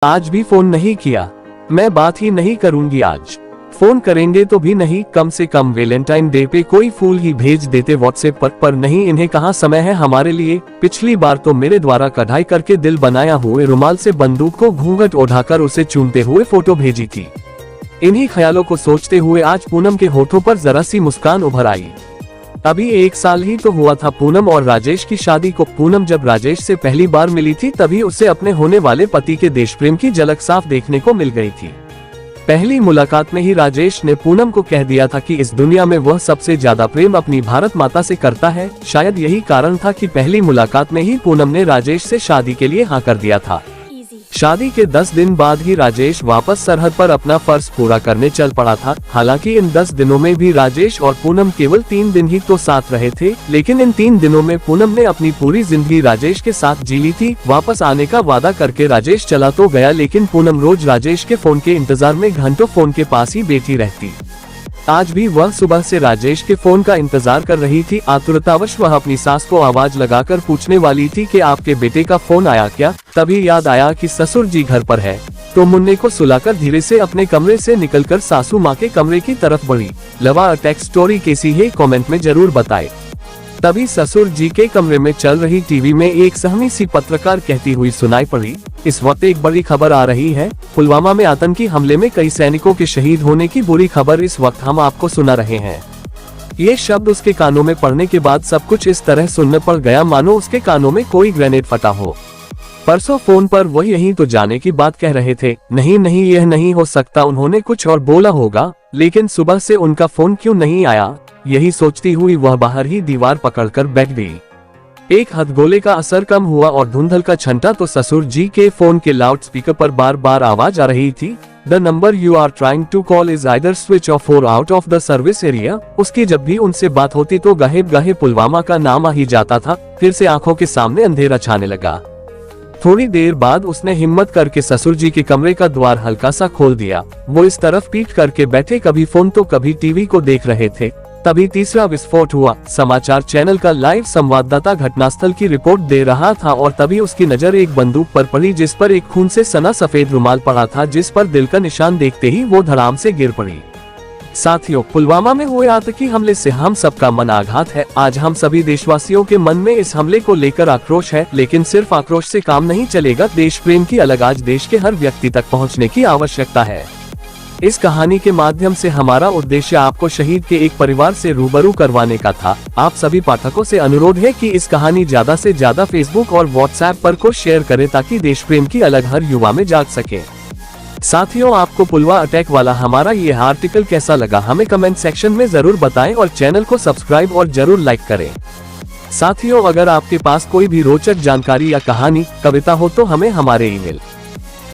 आज भी फोन नहीं किया। मैं बात ही नहीं करूंगी आज। फोन करेंगे तो भी नहीं, कम से कम वैलेंटाइन डे पे कोई फूल ही भेज देते व्हाट्सएप पर नहीं, इन्हें कहाँ समय है हमारे लिए। पिछली बार तो मेरे द्वारा कढ़ाई करके दिल बनाया हुए रुमाल से बंदूक को घूंघट उठाकर उसे चूमते हुए फोटो भेजी थी। इन्हीं ख्यालों को सोचते हुए आज पूनम के होठों पर जरा सी मुस्कान उभर आई। अभी 1 साल ही तो हुआ था पूनम और राजेश की शादी को। पूनम जब राजेश से पहली बार मिली थी तभी उसे अपने होने वाले पति के देश प्रेम की झलक साफ देखने को मिल गई थी। पहली मुलाकात में ही राजेश ने पूनम को कह दिया था कि इस दुनिया में वह सबसे ज्यादा प्रेम अपनी भारत माता से करता है। शायद यही कारण था कि पहली मुलाकात में ही पूनम ने राजेश से शादी के लिए हाँ कर दिया था। शादी के 10 दिन बाद ही राजेश वापस सरहद पर अपना फर्ज पूरा करने चल पड़ा था। हालांकि इन 10 दिनों में भी राजेश और पूनम केवल 3 दिन ही तो साथ रहे थे, लेकिन इन 3 दिनों में पूनम ने अपनी पूरी जिंदगी राजेश के साथ जी ली थी। वापस आने का वादा करके राजेश चला तो गया, लेकिन पूनम रोज राजेश के फोन के इंतजार में घंटों फोन के पास ही बैठी रहती। आज भी वह सुबह से राजेश के फोन का इंतजार कर रही थी। आतुरतावश वह अपनी सास को आवाज लगाकर पूछने वाली थी कि आपके बेटे का फोन आया क्या। तभी याद आया कि ससुर जी घर पर है, तो मुन्ने को सुलाकर धीरे से अपने कमरे से निकलकर सासू माँ के कमरे की तरफ बढ़ी। लवा अटैक स्टोरी कैसी है कमेंट में जरूर बताएं। तभी ससुर जी के कमरे में चल रही टीवी में एक सहमी सी पत्रकार कहती हुई सुनाई पड़ी, इस वक्त एक बड़ी खबर आ रही है। पुलवामा में आतंकी हमले में कई सैनिकों के शहीद होने की बुरी खबर इस वक्त हम आपको सुना रहे हैं। ये शब्द उसके कानों में पड़ने के बाद सब कुछ इस तरह सुनने पड़ गया मानो उसके कानों में कोई ग्रेनेड फटा हो। परसों फोन पर वो यही तो जाने की बात कह रहे थे। नहीं यह नहीं हो सकता, उन्होंने कुछ और बोला होगा, लेकिन सुबह से उनका फोन क्यों नहीं आया। यही सोचती हुई वह बाहर ही दीवार पकड़कर बैठ गई। एक हथगोले का असर कम हुआ और धुंधल का छंटा तो ससुर जी के फोन के लाउड स्पीकर पर बार बार आवाज आ रही थी, the number you are trying to call is either switch off or out of the service area. उसकी जब भी उनसे बात होती तो गाहे गाहे पुलवामा का नाम आ ही जाता था। फिर से आंखों के सामने अंधेरा छाने लगा। थोड़ी देर बाद उसने हिम्मत करके ससुर जी के कमरे का द्वार हल्का सा खोल दिया। वो इस तरफ पीठ करके बैठे, कभी फोन तो कभी टीवी को देख रहे थे। तभी तीसरा विस्फोट हुआ। समाचार चैनल का लाइव संवाददाता घटनास्थल की रिपोर्ट दे रहा था और तभी उसकी नजर एक बंदूक पर पड़ी जिस पर एक खून से सना सफेद रुमाल पड़ा था, जिस पर दिल का निशान देखते ही वो धड़ाम से गिर पड़ी। साथियों, पुलवामा में हुए आतंकी हमले से हम सबका मन आघात है। आज हम सभी देशवासियों के मन में इस हमले को लेकर आक्रोश है, लेकिन सिर्फ आक्रोश से काम नहीं चलेगा। देश प्रेम की अलग आज देश के हर व्यक्ति तक पहुंचने की आवश्यकता है। इस कहानी के माध्यम से हमारा उद्देश्य आपको शहीद के एक परिवार से रूबरू करवाने का था। आप सभी पाठकों से अनुरोध है कि इस कहानी ज्यादा से ज्यादा फेसबुक और व्हाट्सएप पर को शेयर करें ताकि देश प्रेम की अलग हर युवा में जाग सके। साथियों, आपको पुलवामा अटैक वाला हमारा ये आर्टिकल कैसा लगा हमें कमेंट सेक्शन में जरूर बताएं और चैनल को सब्सक्राइब और जरूर लाइक करें। साथियों, अगर आपके पास कोई भी रोचक जानकारी या कहानी, कविता हो तो हमें हमारे ईमेल